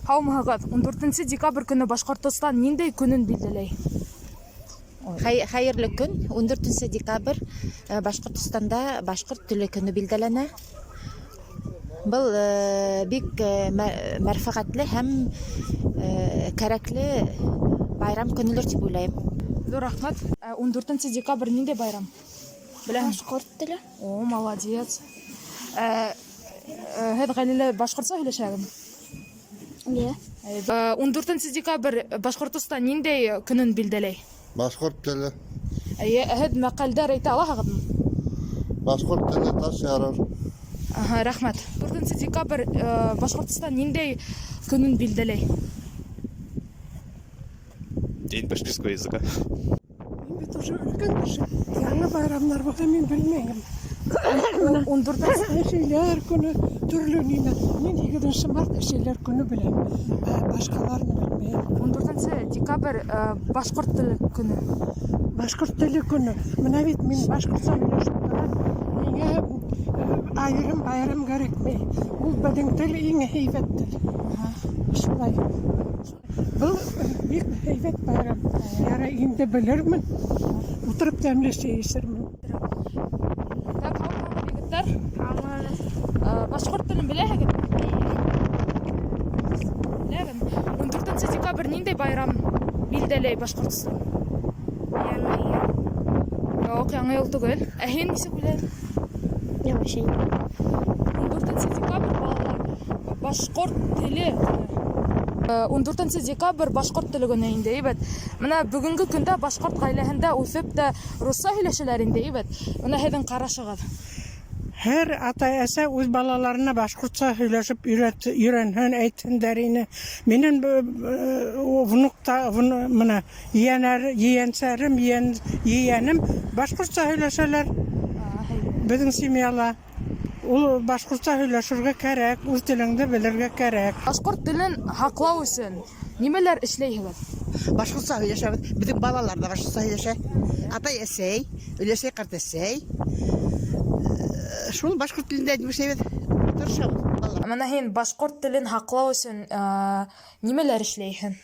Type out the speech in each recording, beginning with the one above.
Һаумыһығыҙ, 14 декабрь көнө Башҡортостан ниндәй көнөн билдәләй? Хәйерле көн. 14 декабрь Башҡортостанда башҡорт теле көнө билдәләнә. Был бик мәрфәғәтле һәм кәрәкле байрам көнөлөр тип уйлайым. Ҙур рәхмәт. 14 декабрь ниндәй байрам? Беләһең? Башҡорт теле. О, молодец. Һеҙ ғаиләлә башҡортса һөйләшәгеҙме? Иә. 14 декабрь Башҡортостан ниндәй көнөн билдәләй? Башҡорт теле. Һеҙ мәҡәлдәр әйтә алаһығыҙмы? Башҡорт теле таш ярыр. Рәхмәт. 14 декабрь Башҡортостан ниндәй көнөн билдәләй? День башкирского языка. Мин бит уже өлкән кеше. Яңы байрамдар булса мин белмәйем. 14 Әшейләр көне төрлө нимә. Мин 7 март әшейләр көне беләм. Башкаларны белмәйем. 14 декабрь башҡорт теле көне. Башкорт теле көне. Менә бит мин башкортса һөйләшеп торам. Миңә айрым байрам кәрәкмәй. Ул беҙҙең тел иң һәйбәт тел. Шулай. Был бик һәйбәт байрам. Ярай инде белермен. Утырып тәмле сәй эсермен. Егеттәр, башҡорт телен беләһегеҙ? Беләгеҙ. 14 декабрь ниндәй байрам билдәләй Башҡортостан? Яңы йыл. Юҡ, яңы йыл түгел. Ә һин нисек беләһең? Яңы 14 декабрь балалар башҡорт теле көнө. 14 декабрь башҡорт теле көнө инде, ибәт. Менә бөгөнгө көндә башҡорт ғаиләһендә үҫеп тә русса һөйләшәләр инде, ибәт. Менә һеҙҙең ҡарашығыҙ. Һәр ата-әсә үҙ балаларына башҡортса һөйләшеп өйрәнһен, әйтһендәр ине. Минең внукта, менә ейәнсәрем, ейәнем башҡортса һөйләшәләр. Беҙҙең семьяла. Ул башҡортса һөйләшергә кәрәк, үҙ телеңде белергә кәрәк. Башҡорт телен һаҡлау өсөн нимәләр эшләйһегеҙ? Башҡортса һөйләшәбеҙ. Беҙҙең балалар да башҡортса һөйләшә. Атай-әсәй, өләсәй, ҡартәсәй. Шул башҡорт телендә эшләйбеҙ. Тырышабыҙ. Менә һин башҡорт телен һаҡлау өсөн нимәләр эшләйһең?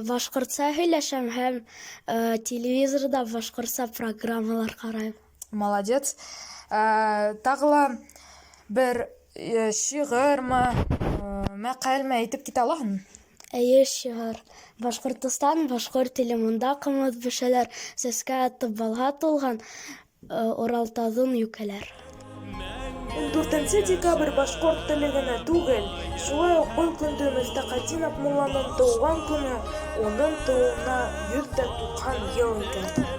Башҡортса һөйләшәм һәм телевизорда башҡортса программалар ҡарайым. Молодец. Тағы ла бер шиғырмы, мәҡәлме әйтеп китә алаһыңмы? Әйе, шиғыр. Башҡортостан, башҡорт теле монда ҡымыҙ бешәләр, сәскә атып балға тулған, Уралтауҙың йүкәләр. 14 декабрь башҡорт теле генә түгел, шулай уҡ был көндө Мөфтәҡәтдин Аҡмулланың тыуған көнө, уның тыуыуына 190 йыл икән.